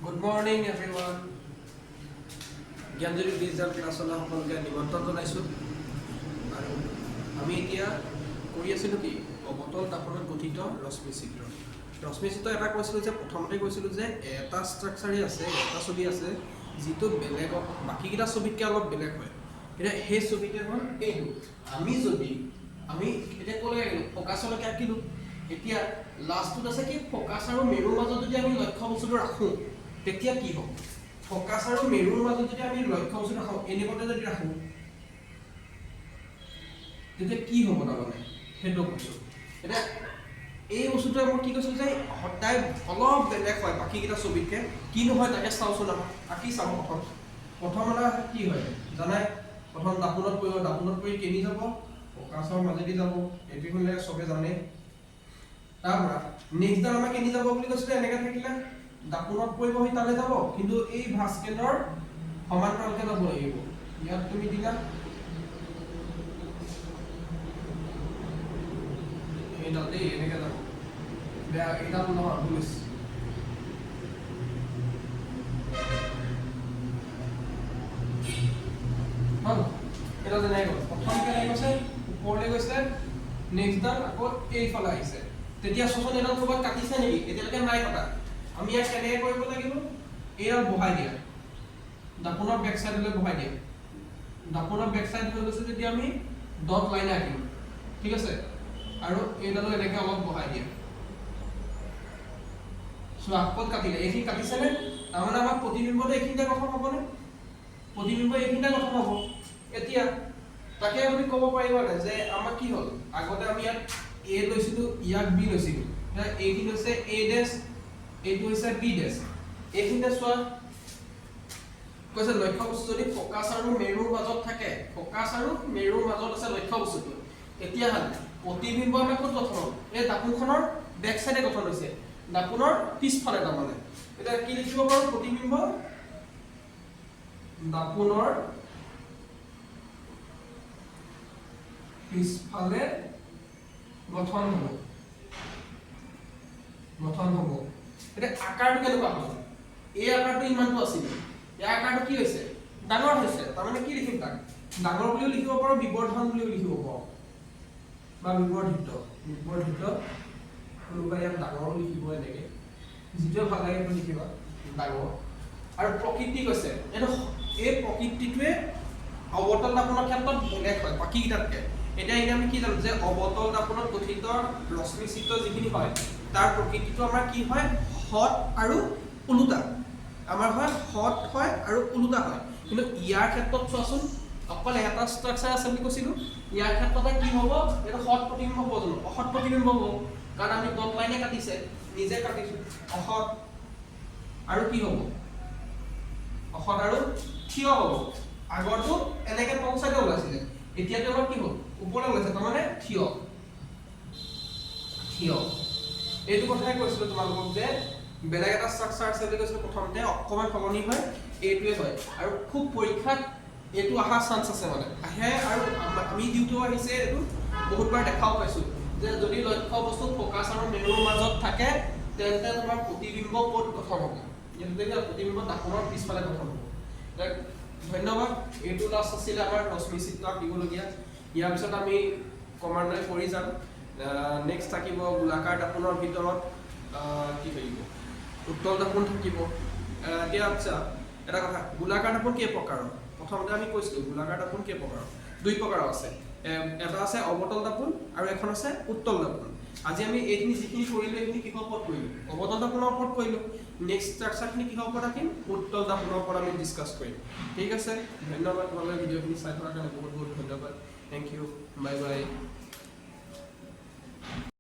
Good morning everyone. Gyanjyoti digital ক্লাছলৈ সকলোকে নিমন্ত্ৰণ জনাইছোঁ আৰু আমি এতিয়া কৰি আছিলোঁ কি অবতল দাপনত গঠিত ৰশ্মি চিত্ৰ এটা কৈছিলোঁ যে প্ৰথমতে কৈছিলোঁ যে এটা ষ্ট্ৰাকচাৰে আছে এটা ছবি আছে যিটো বেলেগত বাকীকেইটা ছবিতকৈ অলপ বেলেগ হয় এতিয়া সেই ছবিটো হ'ল এইটো আমি এতিয়া ক'লে ফ'কাছলৈকে আঁকিলোঁ এতিয়া লাষ্টটোত আছে কি ফ'কাছ আৰু মেৰুৰ মাজত যদি আমি লক্ষ্য বস্তুটো ৰাখোঁ তেতিয়া কি হ'ব ফ'কাছ আৰু মেৰুৰ মাজত যদি আমি লক্ষ্য বস্তুটো ৰাখোঁ এনেকুৱাতে যদি ৰাখোঁ তেতিয়া কি হ'ব তাৰমানে সেইটো কৈছোঁ এতিয়া এই বস্তুটোৱে মই কি কৈছোঁ যে সদায় অলপ বেলেগ হয় বাকীকেইটা ছবিতকৈ কি নহয় তাকে চাওঁচোন আঁকি চাওঁ প্ৰথম এটা কি হয় জানাই প্ৰথম দাপোনত পৰি কেনি যাব ফ'কাছৰ মাজেদি যাব এইটো হ'লে চবে জানে তাৰপৰা নেক্সটডাল আমাৰ কেনি যাব বুলি কৈছিলে এনেকৈ থাকিলে দাপোনত পৰিব সি তালৈ যাব কিন্তু এই ভাস্কেটৰ সমান্তৰালকৈ যাব লাগিব ইয়াত তুমি দিলা এইডাল দেই এনেকৈ যাব বেয়া এইডাল নহয় ভুল এটা যেনেকৈ গ'ল প্ৰথম কেনেকৈ গৈছে ওপৰলৈ গৈছে নেক্সটডাল আকৌ এইফালে আহিছে তেতিয়া চোন এডাল ক'ৰবাত কাটিছে নেকি এতিয়ালৈকে নাই কটা আমি ইয়াক কেনেকৈ কৰিব লাগিব এইডাল বহাই দিয়া দাপোনৰ বেক চাইডলৈ বহাই দিয়া দাপোনৰ বেক চাইড হৈ গৈছে যেতিয়া আমি ডট লাইন আঁকিম ঠিক আছে আৰু এইডালো এনেকৈ অলপ বহাই দিয়া চোৱা ক'ত কাটিলে এইখিনি কাটিছেনে তাৰমানে আমাৰ প্ৰতিবিম্বটো এইখিনিতে গঠন হ'বনে প্ৰতিবিম্ব এইখিনিতে গঠন হ'ব এতিয়া তাকে আপুনি ক'ব পাৰিবনে যে আমাৰ কি হ'ল আগতে আমি ইয়াত এ লৈছিলোঁ ইয়াক বি লৈছিলোঁ এইখিনি হৈছে এ ডেছ এইটো হৈছে বি ডেছ এইখিনিতে চোৱা কৈছে লক্ষ্য বস্তু যদি ফ'কাছ আৰু মেৰুৰ মাজত থাকে ফ'কাছ আৰু মেৰুৰ মাজত আছে লক্ষ্য বস্তুটো তেতিয়াহ'লে প্ৰতিবিম্ব আমাৰ ক'ত গঠন হ'ব এই দাপোনখনৰ বেক চাইডে গঠন হৈছে দাপোনৰ পিছফালে তাৰমানে এতিয়া কি লিখিব পাৰোঁ প্ৰতিবিম্ব দাপোনৰ পিছফালে গঠন হ'ব এতিয়া আকাৰটো কেনেকুৱা হ'ব এই আকাৰটো ইমানটো আছিল এই আকাৰটো কি হৈছে ডাঙৰ হৈছে তাৰমানে কি লিখিম তাক ডাঙৰ বুলিও লিখিব পাৰোঁ বিবৰ্ধন বুলিও লিখিব পাৰোঁ বা বিবৰ্ধিত কোনোবাই ইয়াত ডাঙৰো লিখিব এনেকৈ যিটোৱে ভাল লাগে সেইটো লিখিবা ডাঙৰ আৰু প্ৰকৃতি কৈছে এইটো এই প্ৰকৃতিটোৱে অৱতল দাপোনৰ ক্ষেত্ৰত বেলেগ হয় বাকীকেইটাতকৈ এতিয়া আমি কি জানো যে অৱতল দাপোনত গঠিত ৰশ্মি চিত্ৰ যিখিনি হয় তাৰ প্ৰকৃতিটো আমাৰ কি হয় হট আৰু ওলোটা আমাৰ হয় হট হয় আৰু ওলোটা হয় কিন্তু ইয়াৰ ক্ষেত্ৰত চোৱাচোন অকল এটা ষ্ট্ৰাকচাৰ আছে বুলি কৈছিলোঁ ইয়াৰ ক্ষেত্ৰতে কি হ'ব এইটো হট প্ৰতিবিম্ব হ'ব জানো অসৎ প্ৰতিবিম্ব হ'ব কাৰণ আমি ডট লাইনে কাটিছে নিজে কাটিছোঁ অসৎ আৰু কি হ'ব অসৎ আৰু থিয় হ'ব আগৰটো এনেকৈ তল চাইডে ওলাইছিলে এতিয়াতো আমাৰ কি হ'ল ওপৰলৈ ওলাইছে তাৰমানে থিয় এইটো কথাই কৈছিলোঁ তোমালোকক যে বেলেগ এটা ষ্ট্ৰাকচাৰ আছে বুলি কৈছিলোঁ প্ৰথমতে অকণমান সলনি হয় এইটোৱে হয় আৰু খুব পৰীক্ষাত এইটো অহা চান্স আছে মানে আহে আৰু আমি যিটো আহিছে এইটো বহুতবাৰ দেখাও পাইছোঁ যে যদি লক্ষ্য বস্তু ফ'কাছ আৰু মেৰুৰ মাজত থাকে তেন্তে তোমাৰ প্ৰতিবিম্ব ক'ত গঠন হ'ব ইয়াত প্ৰতিবিম্ব দাপোনৰ পিছফালে গঠন হ'ব ধন্যবাদ এইটো লাষ্ট আছিলে আমাৰ ৰশ্মি চিত্ৰ আঁকিবলগীয়া ইয়াৰ পিছত আমি ক্ৰমান্বয়ে কৰি যাম নেক্সট থাকিব গোলাকাৰ দাপোনৰ ভিতৰত কি থাকিব উত্তল দাপোন থাকিব এতিয়া আচ্ছা এটা কথা গোলাকাৰ দাপোন কেই প্ৰকাৰৰ প্ৰথমতে আমি কৈছিলোঁ গোলাকাৰ দাপোন কেই প্ৰকাৰৰ দুই প্ৰকাৰৰ আছে এটা আছে অৱতল দাপোন আৰু এখন আছে উত্তল দাপোন আজি আমি এইখিনি যিখিনি কৰিলোঁ এইখিনি কিহৰ ওপৰত কৰিলোঁ অৱতল দাপোনৰ ওপৰত কৰিলোঁ নেক্সট ষ্ট্ৰাকচাৰখিনি কিহৰ ওপৰত ৰাখিম উত্তল দাপোনৰ ওপৰত আমি ডিছকাছ কৰিম ঠিক আছে ধন্যবাদ তোমালোকে ভিডিঅ'খিনি চাই থকাৰ কাৰণে বহুত ধন্যবাদ থেংক ইউ বাই বাই